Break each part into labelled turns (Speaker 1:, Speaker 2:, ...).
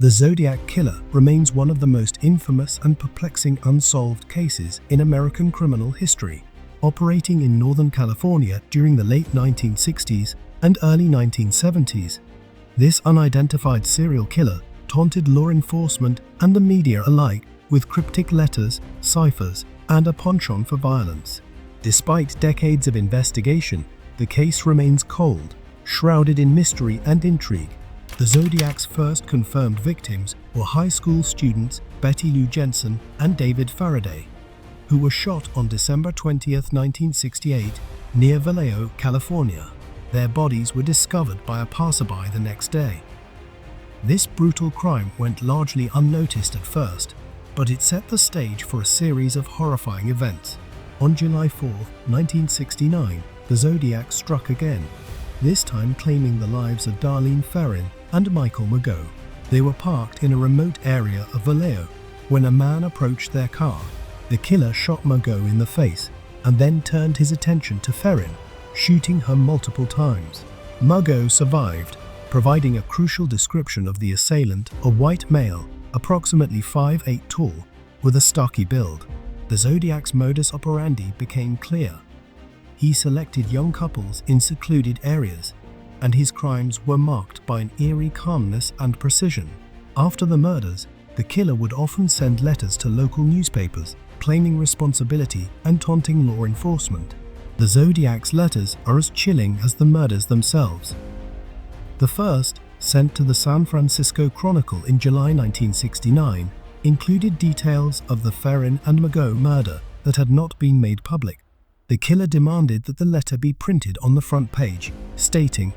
Speaker 1: The Zodiac killer remains one of the most infamous and perplexing unsolved cases in American criminal history, operating in Northern California during the late 1960s and early 1970s. This unidentified serial killer taunted law enforcement and the media alike with cryptic letters, ciphers, and a penchant for violence. Despite decades of investigation, the case remains cold, shrouded in mystery and intrigue. The Zodiac's first confirmed victims were high school students Betty Lou Jensen and David Faraday, who were shot on December 20, 1968, near Vallejo, California. Their bodies were discovered by a passerby the next day. This brutal crime went largely unnoticed at first, but it set the stage for a series of horrifying events. On July 4, 1969, the Zodiac struck again, this time claiming the lives of Darlene Ferrin and Michael Mageau. They were parked in a remote area of Vallejo when a man approached their car. The killer shot Mageau in the face and then turned his attention to Ferrin, shooting her multiple times. Mageau survived, providing a crucial description of the assailant, a white male, approximately 5'8" tall, with a stocky build. The Zodiac's modus operandi became clear. He selected young couples in secluded areas, and his crimes were marked by an eerie calmness and precision. After the murders, the killer would often send letters to local newspapers, claiming responsibility and taunting law enforcement. The Zodiac's letters are as chilling as the murders themselves. The first, sent to the San Francisco Chronicle in July 1969, included details of the Ferrin and Mageau murder that had not been made public. The killer demanded that the letter be printed on the front page, stating,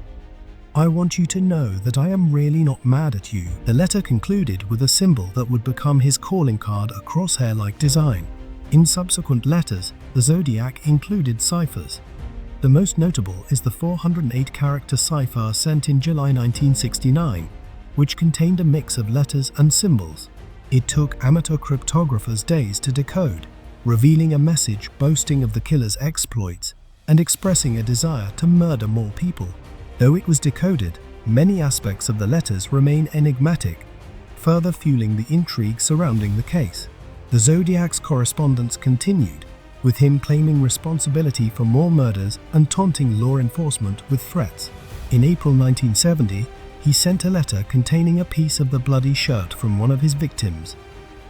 Speaker 1: "I want you to know that I am really not mad at you." The letter concluded with a symbol that would become his calling card, a crosshair-like design. In subsequent letters, the Zodiac included ciphers. The most notable is the 408-character cipher sent in July 1969, which contained a mix of letters and symbols. It took amateur cryptographers days to decode, revealing a message boasting of the killer's exploits and expressing a desire to murder more people. Though it was decoded, many aspects of the letters remain enigmatic, further fueling the intrigue surrounding the case. The Zodiac's correspondence continued, with him claiming responsibility for more murders and taunting law enforcement with threats. In April 1970, he sent a letter containing a piece of the bloody shirt from one of his victims,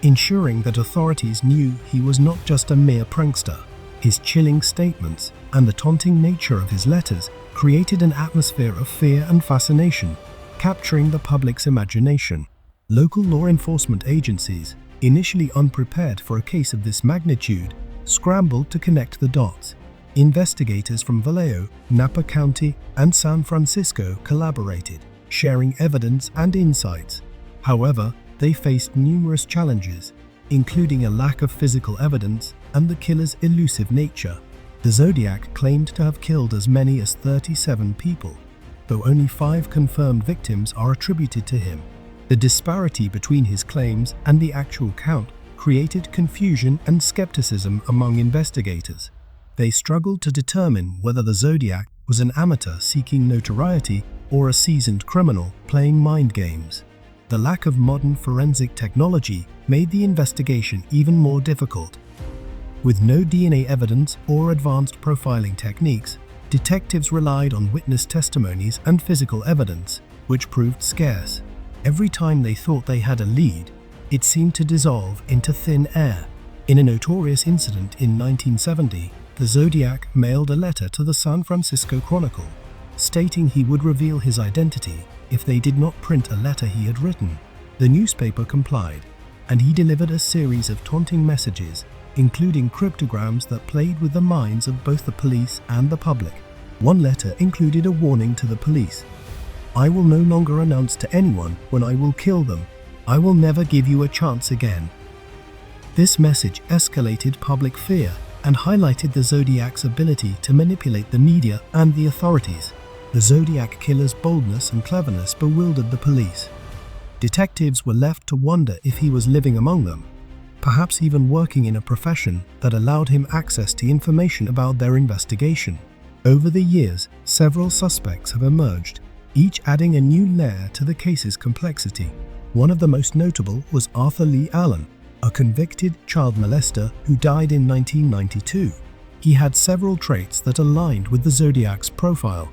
Speaker 1: ensuring that authorities knew he was not just a mere prankster. His chilling statements and the taunting nature of his letters created an atmosphere of fear and fascination, capturing the public's imagination. Local law enforcement agencies, initially unprepared for a case of this magnitude, scrambled to connect the dots. Investigators from Vallejo, Napa County, and San Francisco collaborated, sharing evidence and insights. However, they faced numerous challenges, including a lack of physical evidence and the killer's elusive nature. The Zodiac claimed to have killed as many as 37 people, though only 5 confirmed victims are attributed to him. The disparity between his claims and the actual count created confusion and skepticism among investigators. They struggled to determine whether the Zodiac was an amateur seeking notoriety or a seasoned criminal playing mind games. The lack of modern forensic technology made the investigation even more difficult. With no DNA evidence or advanced profiling techniques, detectives relied on witness testimonies and physical evidence, which proved scarce. Every time they thought they had a lead, it seemed to dissolve into thin air. In a notorious incident in 1970, the Zodiac mailed a letter to the San Francisco Chronicle, stating he would reveal his identity if they did not print a letter he had written. The newspaper complied, and he delivered a series of taunting messages, including cryptograms that played with the minds of both the police and the public. One letter included a warning to the police: "I will no longer announce to anyone when I will kill them. I will never give you a chance again." This message escalated public fear and highlighted the Zodiac's ability to manipulate the media and the authorities. The Zodiac killer's boldness and cleverness bewildered the police. Detectives were left to wonder if he was living among them, perhaps even working in a profession that allowed him access to information about their investigation. Over the years, several suspects have emerged, each adding a new layer to the case's complexity. One of the most notable was Arthur Lee Allen, a convicted child molester who died in 1992. He had several traits that aligned with the Zodiac's profile,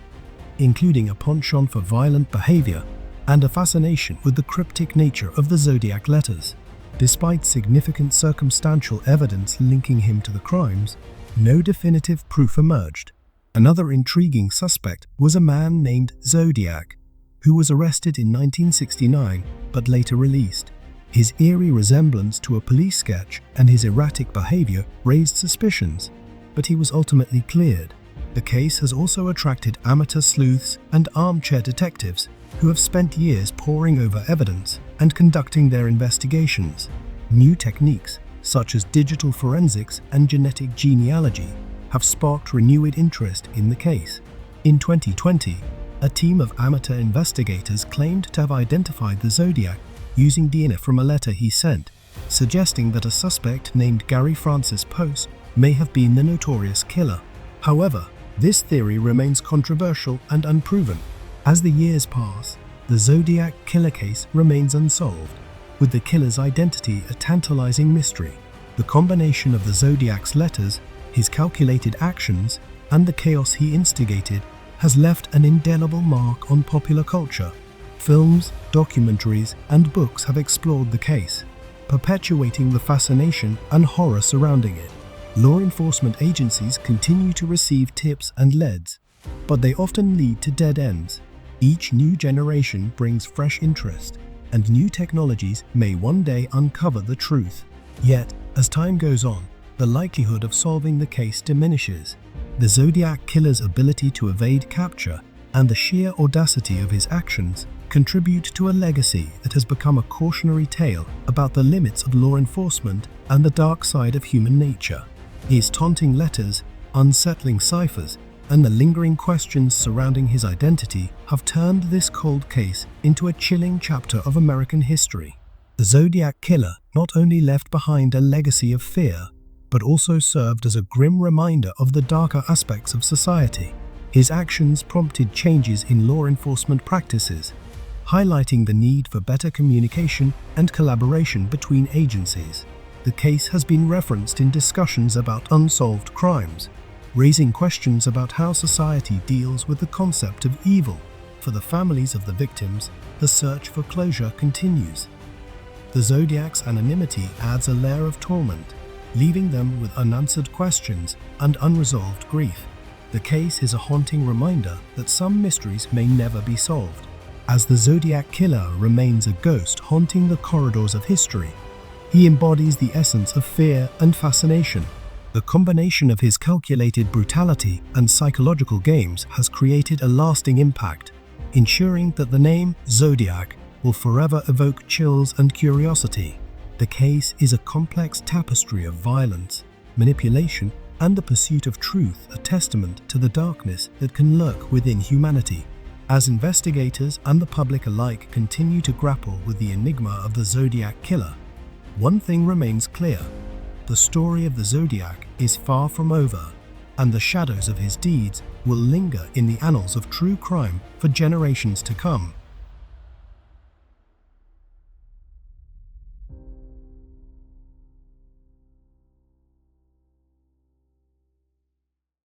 Speaker 1: including a penchant for violent behavior and a fascination with the cryptic nature of the Zodiac letters. Despite significant circumstantial evidence linking him to the crimes, no definitive proof emerged. Another intriguing suspect was a man named Zodiac, who was arrested in 1969 but later released. His eerie resemblance to a police sketch and his erratic behavior raised suspicions, but he was ultimately cleared. The case has also attracted amateur sleuths and armchair detectives who have spent years poring over evidence and conducting their investigations. New techniques, such as digital forensics and genetic genealogy, have sparked renewed interest in the case. In 2020, a team of amateur investigators claimed to have identified the Zodiac using DNA from a letter he sent, suggesting that a suspect named Gary Francis Post may have been the notorious killer. However, this theory remains controversial and unproven. As the years pass, the Zodiac killer case remains unsolved, with the killer's identity a tantalizing mystery. The combination of the Zodiac's letters, his calculated actions, and the chaos he instigated has left an indelible mark on popular culture. Films, documentaries, and books have explored the case, perpetuating the fascination and horror surrounding it. Law enforcement agencies continue to receive tips and leads, but they often lead to dead ends. Each new generation brings fresh interest, and new technologies may one day uncover the truth. Yet, as time goes on, the likelihood of solving the case diminishes. The Zodiac killer's ability to evade capture and the sheer audacity of his actions contribute to a legacy that has become a cautionary tale about the limits of law enforcement and the dark side of human nature. His taunting letters, unsettling ciphers, and the lingering questions surrounding his identity have turned this cold case into a chilling chapter of American history. The Zodiac killer not only left behind a legacy of fear, but also served as a grim reminder of the darker aspects of society. His actions prompted changes in law enforcement practices, highlighting the need for better communication and collaboration between agencies. The case has been referenced in discussions about unsolved crimes, raising questions about how society deals with the concept of evil. For the families of the victims, the search for closure continues. The Zodiac's anonymity adds a layer of torment, leaving them with unanswered questions and unresolved grief. The case is a haunting reminder that some mysteries may never be solved, as the Zodiac killer remains a ghost haunting the corridors of history. He embodies the essence of fear and fascination. The combination of his calculated brutality and psychological games has created a lasting impact, ensuring that the name Zodiac will forever evoke chills and curiosity. The case is a complex tapestry of violence, manipulation, and the pursuit of truth, a testament to the darkness that can lurk within humanity. As investigators and the public alike continue to grapple with the enigma of the Zodiac killer, one thing remains clear: the story of the Zodiac is far from over, and the shadows of his deeds will linger in the annals of true crime for generations to come.